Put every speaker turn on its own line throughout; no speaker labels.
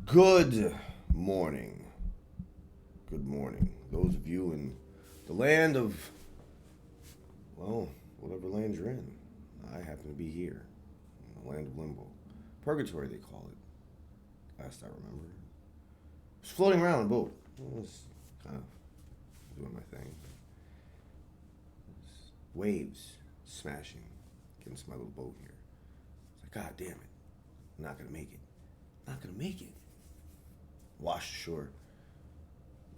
Good morning. Good morning. Those of you in the land of, well, whatever land you're in. I happen to be here, in the land of limbo. Purgatory, they call it. Last I remember. Just floating around in a boat. I was kind of doing my thing. Waves smashing against my little boat here. It's like, God damn it. I'm not going to make it. Not going to make it. Washed ashore.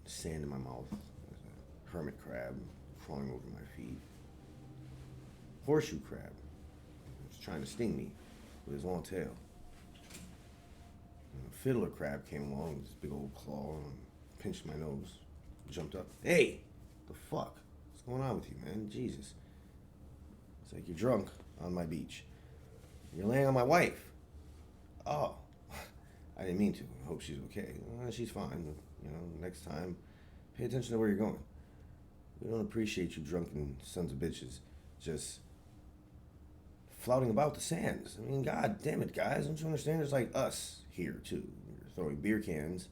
Sand in my mouth. There's a hermit crab crawling over my feet. Horseshoe crab. Was trying to sting me with his long tail. And a fiddler crab came along with his big old claw and pinched my nose. Jumped up. Hey! The fuck? What's going on with you, man? Jesus. It's like you're drunk on my beach. You're laying on my wife. Oh. I didn't mean to. I hope she's okay. She's fine. You know, next time, pay attention to where you're going. We don't appreciate you drunken sons of bitches just flouting about the sands. I mean, God damn it, guys. Don't you understand? There's like us here, too. You're throwing beer cans,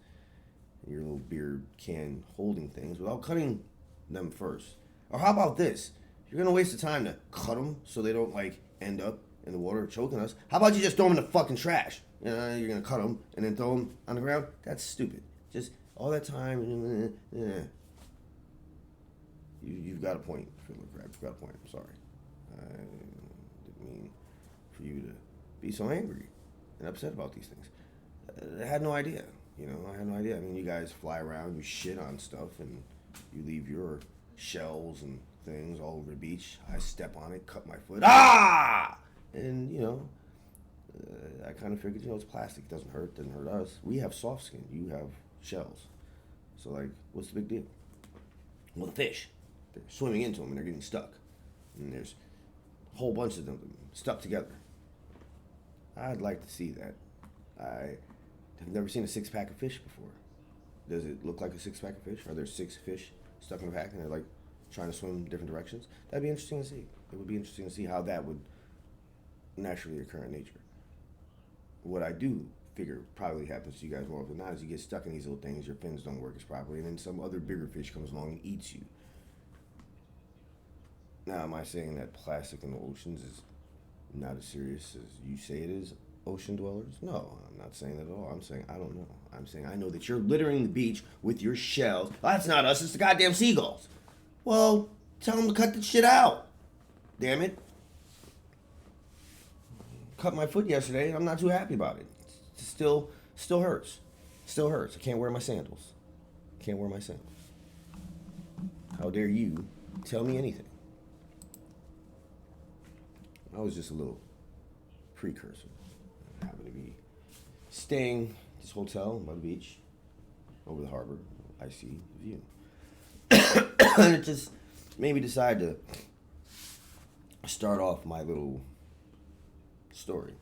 your little beer can holding things, without cutting them first. Or how about this? You're going to waste the time to cut them so they don't, like, end up in the water choking us. How about you just throw them in the fucking trash? You know, you're going to cut them and then throw them on the ground? That's stupid. Just all that time. You've got a point, Fiddler Crab. You've got a point. I'm sorry. I didn't mean for you to be so angry and upset about these things. I had no idea. You know, I had no idea. I mean, you guys fly around, you shit on stuff, and you leave your shells and things all over the beach. I step on it, cut my foot. Ah! And, you know, I kind of figured, you know, it's plastic. It doesn't hurt. Doesn't hurt us. We have soft skin. You have shells. So, like, what's the big deal? Well, the fish. They're swimming into them and they're getting stuck. And there's a whole bunch of them stuck together. I'd like to see that. I have never seen a six-pack of fish before. Does it look like a six-pack of fish? Are there six fish stuck in a pack and they're, like, trying to swim different directions? That'd be interesting to see. It would be interesting to see how that would naturally occur in nature. What I do figure probably happens to you guys more often than not is you get stuck in these little things, your fins don't work as properly, and then some other bigger fish comes along and eats you. Now, am I saying that plastic in the oceans is not as serious as you say it is, ocean dwellers? No, I'm not saying that at all. I'm saying I don't know. I'm saying I know that you're littering the beach with your shells. Oh, that's not us, it's the goddamn seagulls. Well, tell them to cut the shit out. Damn it. Cut my foot yesterday, and I'm not too happy about it. It still hurts. Still hurts. I can't wear my sandals. Can't wear my sandals. How dare you tell me anything? I was just a little precursor. I happened to be staying at this hotel by the beach, over the harbor. I see the view. And it just made me decide to start off my little story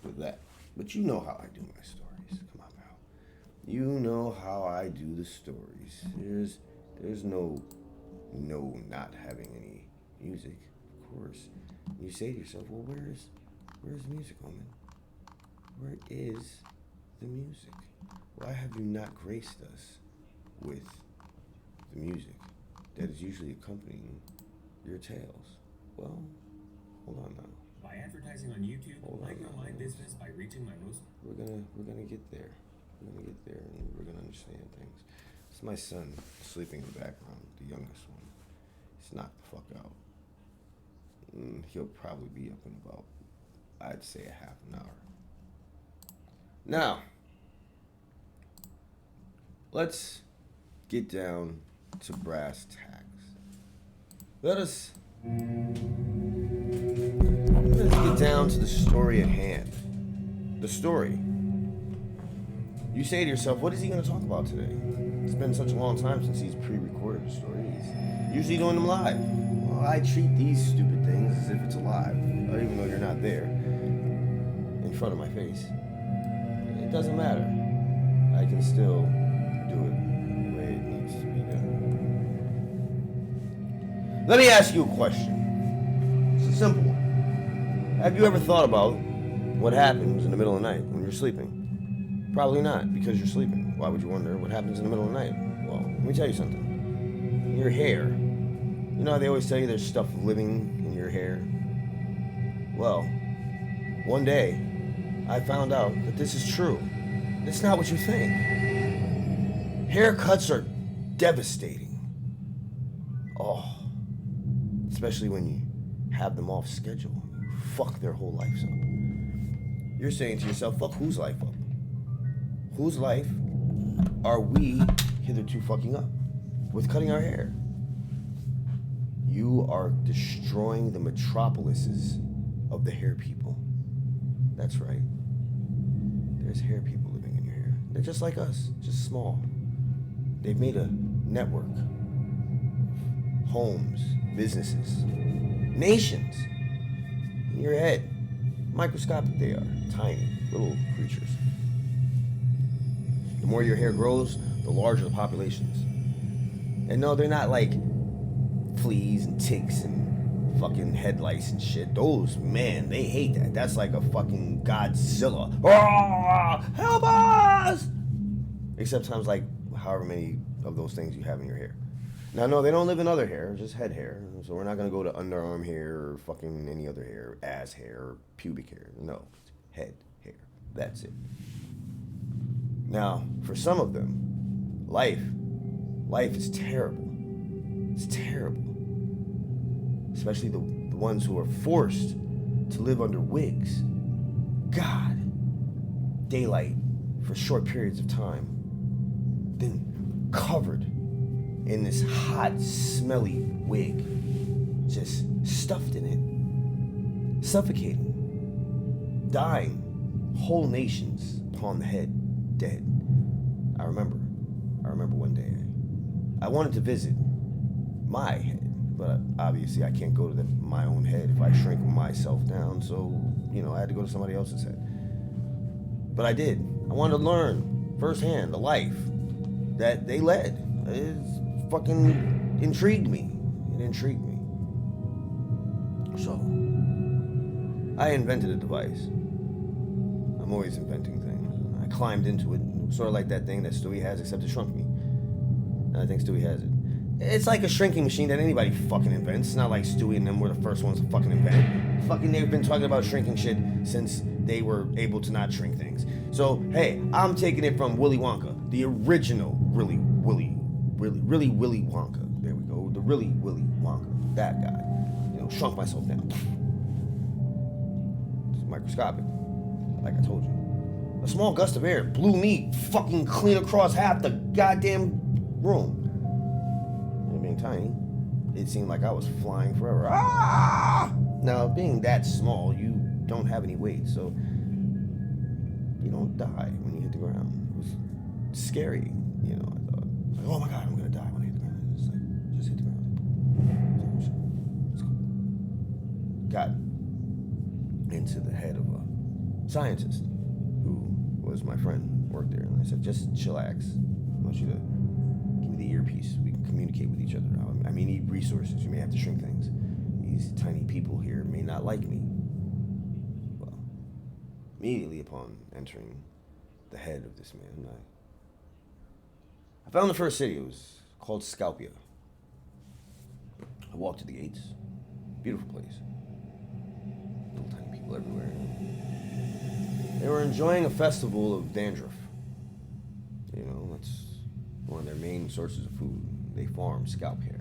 with that. But you know how I do my stories. Come on now. You know how I do the stories. There's no not having any music, of course. You say to yourself, well, where's the music, Omen? Where is the music? Why have you not graced us with the music that is usually accompanying your tales? Well, hold on now.
By advertising on YouTube, I grow my business by reaching my most.
We're gonna get there. We're gonna get there, and we're gonna understand things. It's my son sleeping in the background, the youngest one. He's knocked the fuck out. He'll probably be up in about, I'd say, a half an hour. Now, let's get down to brass tacks. Let's get down to the story at hand. The story. You say to yourself, what is he going to talk about today? It's been such a long time since he's pre-recorded a story. He's usually doing them live. Well, I treat these stupid things as if it's alive, even though you're not there, in front of my face. It doesn't matter. I can still do it the way it needs to be done. Let me ask you a question. It's a simple one. Have you ever thought about what happens in the middle of the night when you're sleeping? Probably not, because you're sleeping. Why would you wonder what happens in the middle of the night? Well, let me tell you something. Your hair. You know how they always tell you there's stuff living in your hair? Well, one day, I found out that this is true. It's not what you think. Haircuts are devastating. Oh, especially when you have them off schedule. Fuck their whole lives up. You're saying to yourself, fuck whose life up? Whose life are we hitherto fucking up with cutting our hair? You are destroying the metropolises of the hair people. That's right. There's hair people living in your hair. They're just like us, just small. They've made a network of homes, businesses, nations in your head. Microscopic they are, tiny, little creatures. The more your hair grows, the larger the populations. And no, they're not like fleas and ticks and fucking head lice and shit. Those, man, they hate that. That's like a fucking Godzilla. Ah, help us! Except times like however many of those things you have in your hair. Now, no, they don't live in other hair, just head hair. So we're not going to go to underarm hair or fucking any other hair, ass hair or pubic hair. No, it's head hair. That's it. Now, for some of them, life is terrible. It's terrible. Especially the ones who are forced to live under wigs. God. Daylight for short periods of time. Then covered in this hot, smelly wig. Just stuffed in it. Suffocating. Dying. Whole nations upon the head. Dead. I remember one day I wanted to visit my head, but obviously I can't go to my own head if I shrink myself down, so, I had to go to somebody else's head. But I did. I wanted to learn firsthand the life that they led. It fucking intrigued me. It intrigued me. So, I invented a device. I'm always inventing things. I climbed into it, sort of like that thing that Stewie has, except it shrunk me. And I think Stewie has it. It's like a shrinking machine that anybody fucking invents. It's not like Stewie and them were the first ones to fucking invent it. Fucking, they've been talking about shrinking shit since they were able to not shrink things. So, hey, I'm taking it from Willy Wonka, the original really Willy Wonka. There we go, the really Willy Wonka. That guy. Shrunk myself down. It's microscopic, like I told you. A small gust of air blew me fucking clean across half the goddamn room. Being tiny, it seemed like I was flying forever. Ah! Now, being that small, you don't have any weight, so you don't die when you hit the ground. It was scary, I thought, like, oh my God, I'm gonna die when I hit the ground. It's like, just hit the ground. Let's go. Got into the head of a scientist who was my friend, worked there, and I said, just chillax. I want you to give me the earpiece. We can communicate with each other. I may need resources. You may have to shrink things. These tiny people here may not like me. Well, immediately upon entering the head of this man, I found the first city. It was called Scalpia. I walked to the gates. Beautiful place. Little tiny people everywhere. They were enjoying a festival of dandruff. That's one of their main sources of food. They farm scalp hair.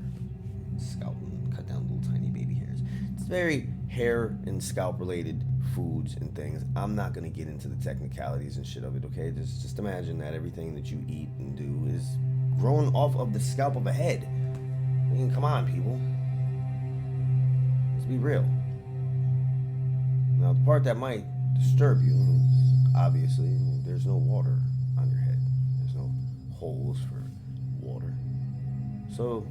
Scalp and cut down little tiny baby hairs. It's very hair and scalp related foods and things. I'm not going to get into the technicalities and shit of it, okay? Just imagine that everything that you eat and do is grown off of the scalp of a head. I mean, come on, people. Let's be real. Now, the part that might disturb you is obviously there's no water on your head. There's no holes for water. So,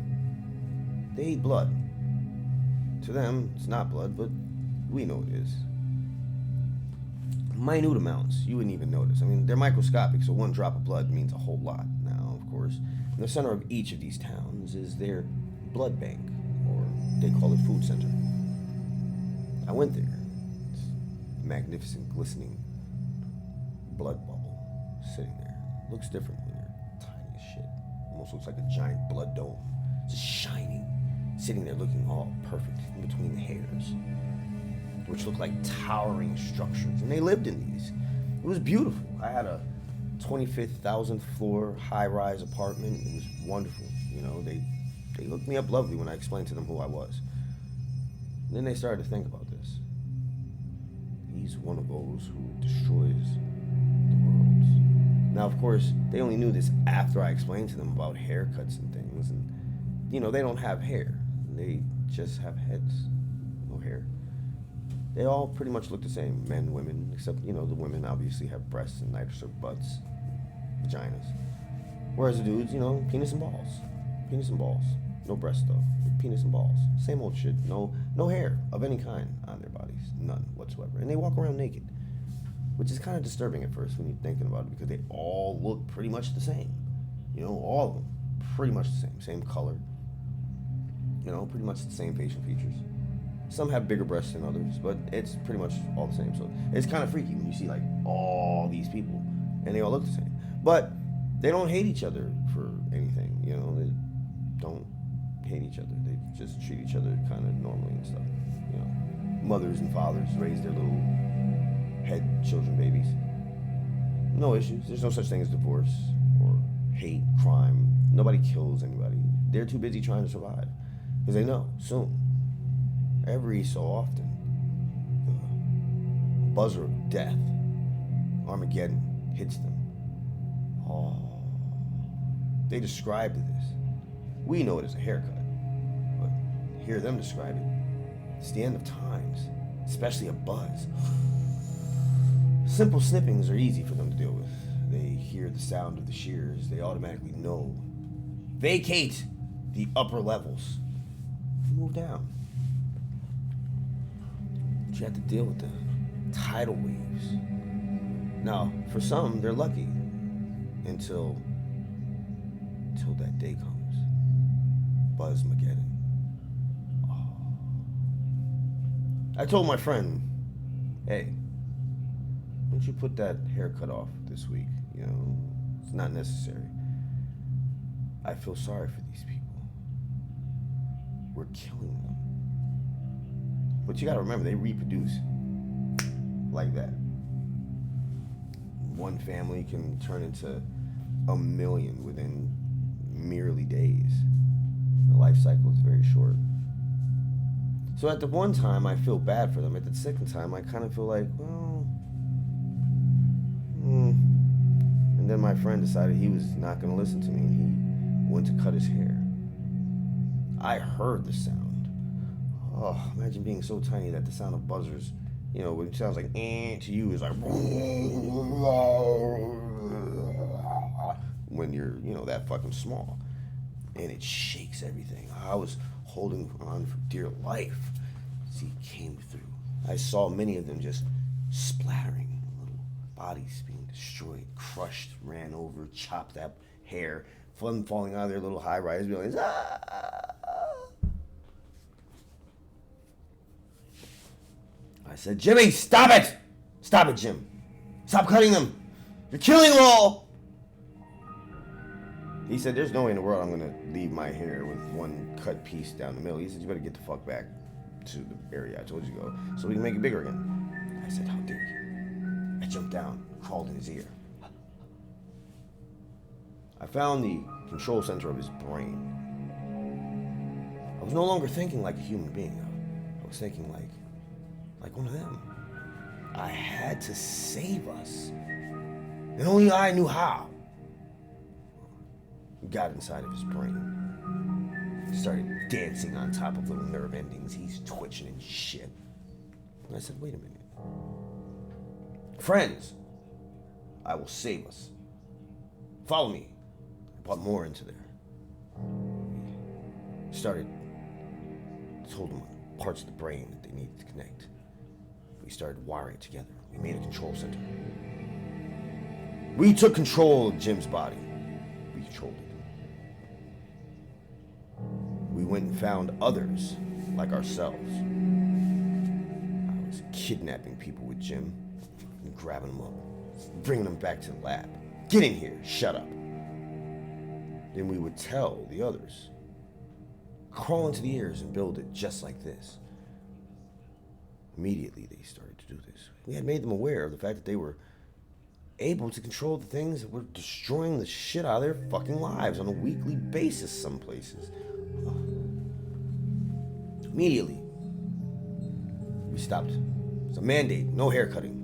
they eat blood. To them, it's not blood, but we know it is. Minute amounts, you wouldn't even notice. I mean, they're microscopic, so one drop of blood means a whole lot. Now, of course, in the center of each of these towns is their blood bank, or they call it food center. I went there. It's a magnificent, glistening blood bubble. sitting there. Looks different when you're tiny as shit. Almost looks like a giant blood dome. Just shining. Sitting there looking all perfect in between the hairs, which looked like towering structures. And they lived in these. It was beautiful. I had a 25,000th floor high-rise apartment. It was wonderful. You know, they looked me up lovely when I explained to them who I was. And then they started to think about this. He's one of those who destroys the world. Now, of course, they only knew this after I explained to them about haircuts and things. And, you know, they don't have hair. They just have heads, no hair. They all pretty much look the same, men, women, except, you know, the women obviously have breasts and nicer butts, vaginas. Whereas the dudes, you know, penis and balls. Penis and balls. No breasts, though. Penis and balls. Same old shit. No hair of any kind on their bodies. None whatsoever. And they walk around naked, which is kind of disturbing at first when you're thinking about it, because they all look pretty much the same. You know, all of them. Pretty much the same. Same color. You know, pretty much the same facial features. Some have bigger breasts than others, but it's pretty much all the same. So it's kind of freaky when you see like all these people and they all look the same. But they don't hate each other for anything, you know. They don't hate each other. They just treat each other kind of normally and stuff. You know, mothers and fathers raise their little head children, babies. No issues. There's no such thing as divorce or hate, crime. Nobody kills anybody. They're too busy trying to survive because they know soon, every so often, the buzzer of death, Armageddon, hits them. Oh, they described this. We know it as a haircut, but hear them describe it. It's the end of times, especially a buzz. Simple snippings are easy for them to deal with. They hear the sound of the shears. They automatically know. Vacate the upper levels. Move down. But you have to deal with the tidal waves. Now, for some, they're lucky until that day comes. Buzzmageddon. Oh. I told my friend, hey, why don't you put that haircut off this week? You know, it's not necessary. I feel sorry for these people. We're killing them. But you gotta remember, they reproduce like that. One family can turn into 1 million within merely days. The life cycle is very short. So at the one time, I feel bad for them. At the second time, I kind of feel like, well, And then my friend decided he was not going to listen to me, and he went to cut his hair. I heard the sound. Oh, imagine being so tiny that the sound of buzzers, you know, it sounds like to you is like when you're, you know, that fucking small. And it shakes everything. I was holding on for dear life as he came through. I saw many of them just splattering, little bodies being destroyed, crushed, ran over, chopped up hair, fun falling out of their little high-rise buildings. I said, Jimmy, stop it! Stop it, Jim. Stop cutting them. You're killing them all. He said, there's no way in the world I'm going to leave my hair with one cut piece down the middle. He said, you better get the fuck back to the area I told you to go so we can make it bigger again. I said, how dare you? I jumped down, crawled in his ear. I found the control center of his brain. I was no longer thinking like a human being. I was thinking like one of them. I had to save us. And only I knew how. Got inside of his brain. Started dancing on top of little nerve endings. He's twitching and shit. And I said, wait a minute. Friends, I will save us. Follow me. I brought more into there. We started, told them parts of the brain that they needed to connect. We started wiring it together. We made a control center. We took control of Jim's body. We controlled it. We went and found others like ourselves. I was kidnapping people with Jim and grabbing them up, bringing them back to the lab. Get in here. Shut up. Then we would tell the others. Crawl into the ears and build it just like this. Immediately, they started to do this. We had made them aware of the fact that they were able to control the things that were destroying the shit out of their fucking lives on a weekly basis some places. Immediately, we stopped. It's a mandate, no hair cutting.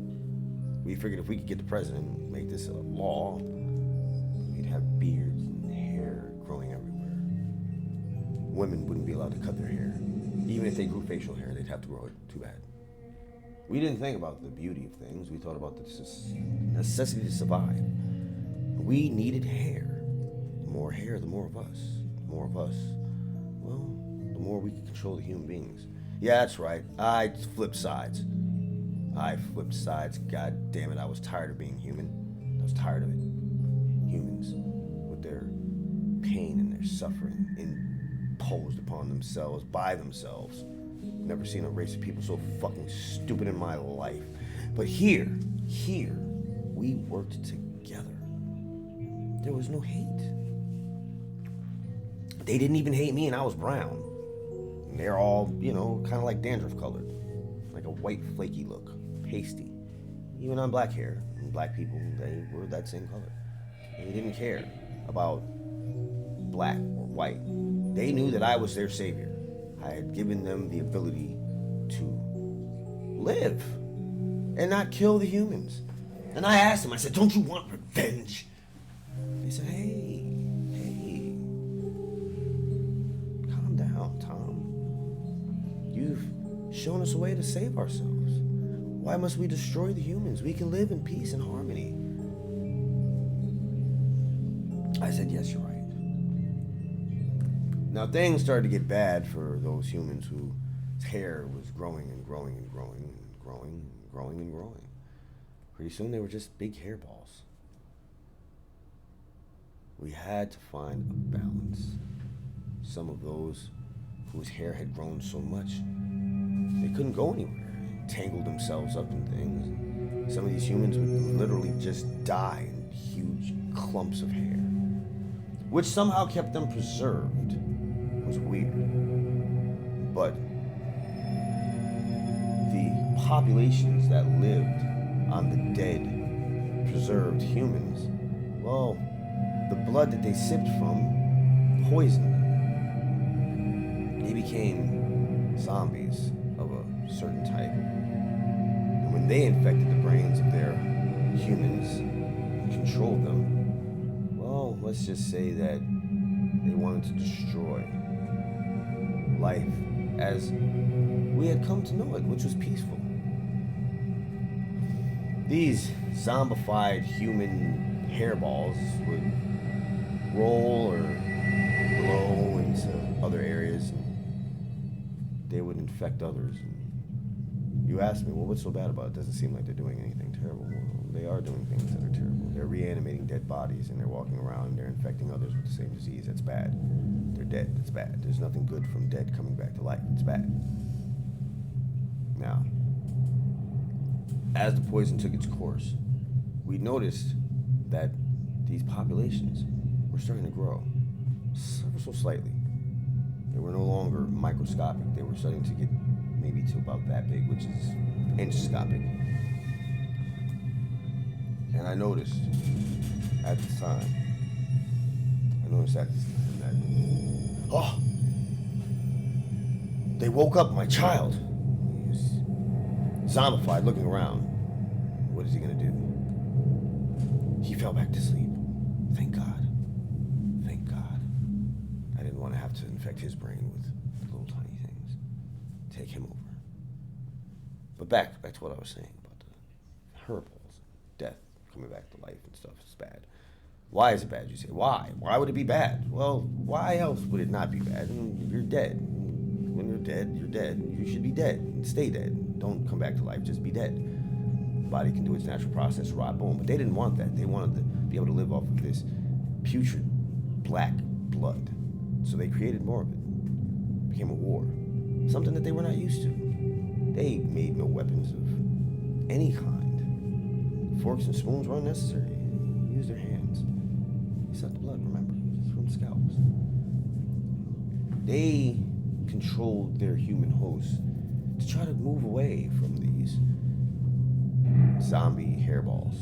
We figured if we could get the president and make this a law, we'd have beards and hair growing everywhere. Women wouldn't be allowed to cut their hair. Even if they grew facial hair, they'd have to grow it. Too bad. We didn't think about the beauty of things. We thought about the necessity to survive. We needed hair. The more hair, the more of us. The more of us, well, the more we could control the human beings. Yeah, that's right. I flipped sides. God damn it. I was tired of being human. I was tired of it. Humans with their pain and their suffering imposed upon themselves by themselves. Never seen a race of people so fucking stupid in my life. But here, we worked together. There was no hate. They didn't even hate me, and I was brown. And they're all, kind of like dandruff colored. Like a white flaky look. Pasty. Even on black hair. And black people, they were that same color. They didn't care about black or white. They knew that I was their savior. I had given them the ability to live and not kill the humans. And I asked them, I said, don't you want revenge? They said, hey, calm down, Tom. You've shown us a way to save ourselves. Why must we destroy the humans? We can live in peace and harmony. I said, yes, you're right. Now things started to get bad for those humans whose hair was growing and growing and growing and growing and growing and growing. Pretty soon they were just big hairballs. We had to find a balance. Some of those whose hair had grown so much, they couldn't go anywhere. Tangled themselves up in things. Some of these humans would literally just die in huge clumps of hair, which somehow kept them preserved. It was weird. But the populations that lived on the dead, preserved humans, well, the blood that they sipped from poisoned them. They became zombies of a certain type. And when they infected the brains of their humans and controlled them, well, let's just say that they wanted to destroy life as we had come to know it, which was peaceful. These zombified human hairballs would roll or blow into other areas, and they would infect others. And you ask me, well, what's so bad about it? It doesn't seem like they're doing anything terrible. Well, they are doing things that are terrible. They're reanimating dead bodies, and they're walking around and they're infecting others with the same disease. That's bad. They're dead. That's bad. There's nothing good from dead coming back to life. It's bad. Now, as the poison took its course, we noticed that these populations were starting to grow ever so slightly. They were no longer microscopic. They were starting to get maybe to about that big, which is inchscopic. And I noticed at this time that, oh, they woke up my child. He was zombified, looking around. What is he gonna do? He fell back to sleep. Thank God. Thank God. I didn't want to have to infect his brain with little tiny things. Take him over. But back to what I was saying about the herbals, death, coming back to life and stuff. It's bad. Why is it bad, you say? Why? Why would it be bad? Well, why else would it not be bad? You're dead. When you're dead, you're dead. You should be dead and stay dead. Don't come back to life, just be dead. The body can do its natural process, rot, boom. But they didn't want that. They wanted to be able to live off of this putrid black blood. So they created more of it. It became a war. Something that they were not used to. They made no weapons of any kind. Forks and spoons were unnecessary. You use their hands. They suck the blood, remember? Just from scalps. They controlled their human hosts to try to move away from these zombie hairballs.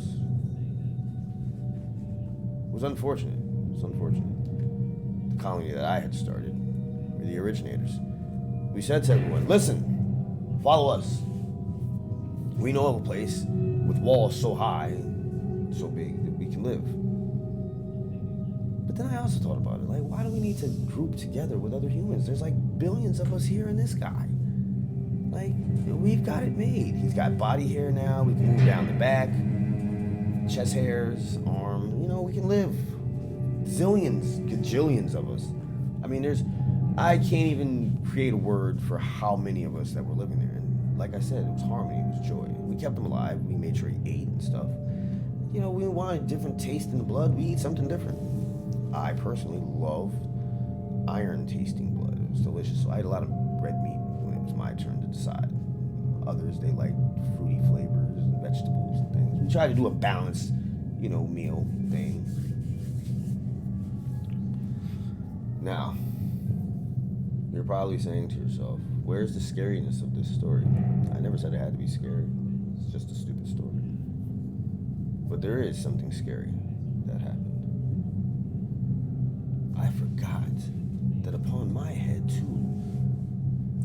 It was unfortunate. The colony that I had started were the originators. We said to everyone, listen, follow us. We know of a place with walls so high and so big that we can live. But then I also thought about it, like, why do we need to group together with other humans? There's like billions of us here in this guy. Like, we've got it made. He's got body hair now. We can move down the back, chest hairs, arm. You know, we can live. Zillions, gajillions of us. I mean, I can't even create a word for how many of us that were living there. And like I said, it was harmony, it was joy. We kept him alive. We made sure he ate and stuff. You know, we wanted a different taste in the blood. We eat something different. I personally loved iron tasting blood. It was delicious. So I ate a lot of red meat when it was my turn to decide. Others, they liked fruity flavors and vegetables and things. We tried to do a balanced, meal thing. Now, you're probably saying to yourself, where's the scariness of this story? I never said it had to be scary. It's just a stupid story. But there is something scary that happened. I forgot that upon my head, too,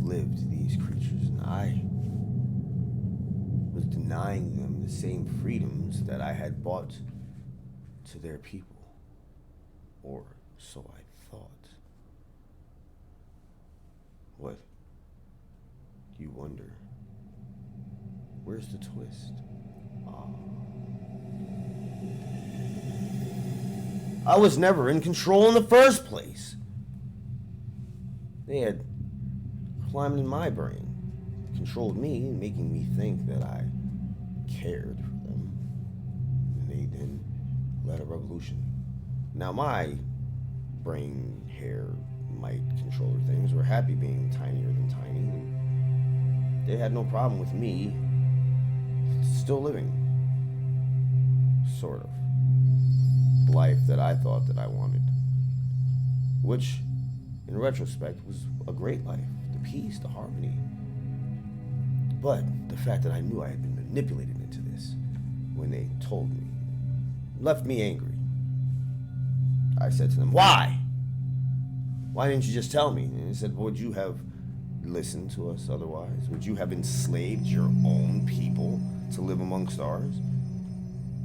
lived these creatures, and I was denying them the same freedoms that I had brought to their people. Or so I thought. What? You wonder. Where's the twist? I was never in control in the first place. They had climbed in my brain, controlled me, making me think that I cared for them. And they then led a revolution. Now my brain, hair, might controller things were happy being tinier than tiny. And they had no problem with me still living, sort of, the life that I thought that I wanted, which in retrospect was a great life, the peace, the harmony. But the fact that I knew I had been manipulated into this when they told me left me angry. I said to them, why didn't you just tell me? And he said, would you have listened to us otherwise? Would you have enslaved your own people to live amongst ours?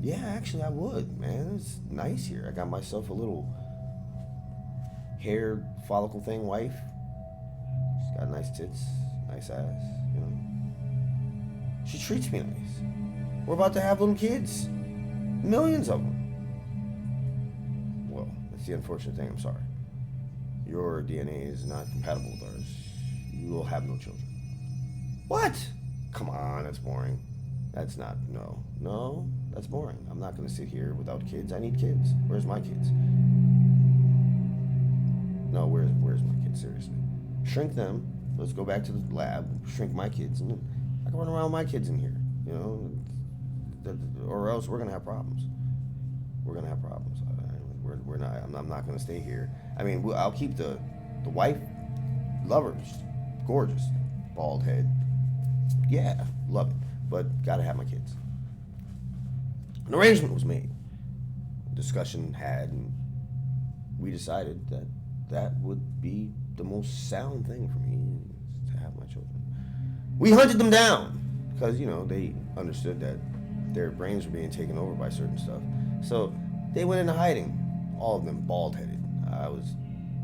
Yeah, actually I would, man. It's nice here. I got myself a little hair follicle thing wife. She's got nice tits, nice ass, She treats me nice. We're about to have little kids. Millions of them. Well, that's the unfortunate thing, I'm sorry. Your DNA is not compatible with ours. You will have no children. What? Come on, that's boring. That's not, no, that's boring. I'm not gonna sit here without kids. I need kids. Where's my kids? No, where's my kids, seriously? Shrink them. Let's go back to the lab, shrink my kids, and I can run around with my kids in here, or else we're gonna have problems. We're gonna have problems. We're not. I'm not gonna stay here. I mean, I'll keep the wife, lovers, gorgeous, bald head. Yeah, love it. But gotta have my kids. An arrangement was made. Discussion had, and we decided that would be the most sound thing for me, to have my children. We hunted them down because they understood that their brains were being taken over by certain stuff. So they went into hiding. All of them bald-headed. I was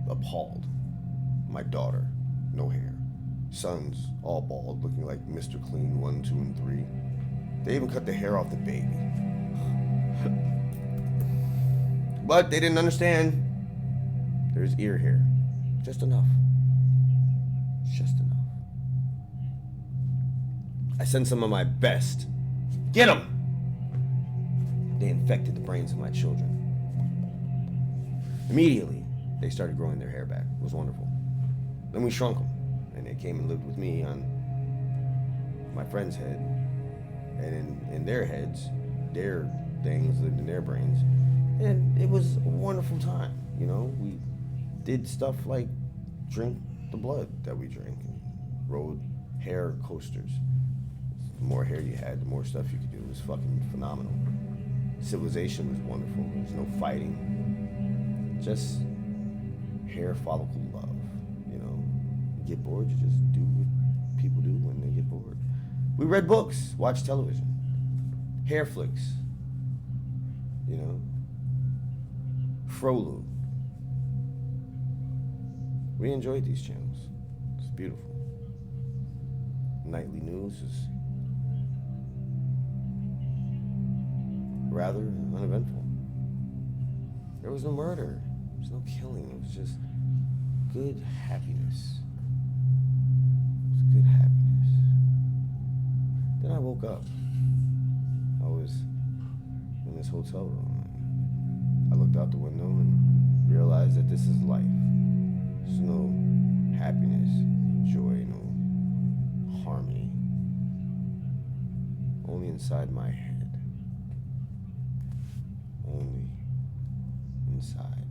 appalled. My daughter, no hair. Sons, all bald, looking like Mr. Clean 1, 2, and 3. They even cut the hair off the baby. But they didn't understand. There's ear hair. Just enough. Just enough. I sent some of my best. Get them! They infected the brains of my children. Immediately, they started growing their hair back. It was wonderful. Then we shrunk them, and they came and lived with me on my friend's head. And in their heads, their things lived in their brains. And it was a wonderful time, you know. We did stuff like drink the blood that we drank and rode hair coasters. The more hair you had, the more stuff you could do. It was fucking phenomenal. Civilization was wonderful. There was no fighting. Just hair follicle love, you know. You get bored, you just do what people do when they get bored. We read books, watched television, hair flicks, you know. Frollo. We enjoyed these channels. It's beautiful. Nightly news is rather uneventful. There was no murder. There was no killing. It was just good happiness. It was good happiness. Then I woke up. I was in this hotel room. I looked out the window and realized that this is life. There's no happiness, joy, no harmony. Only inside my head. Only inside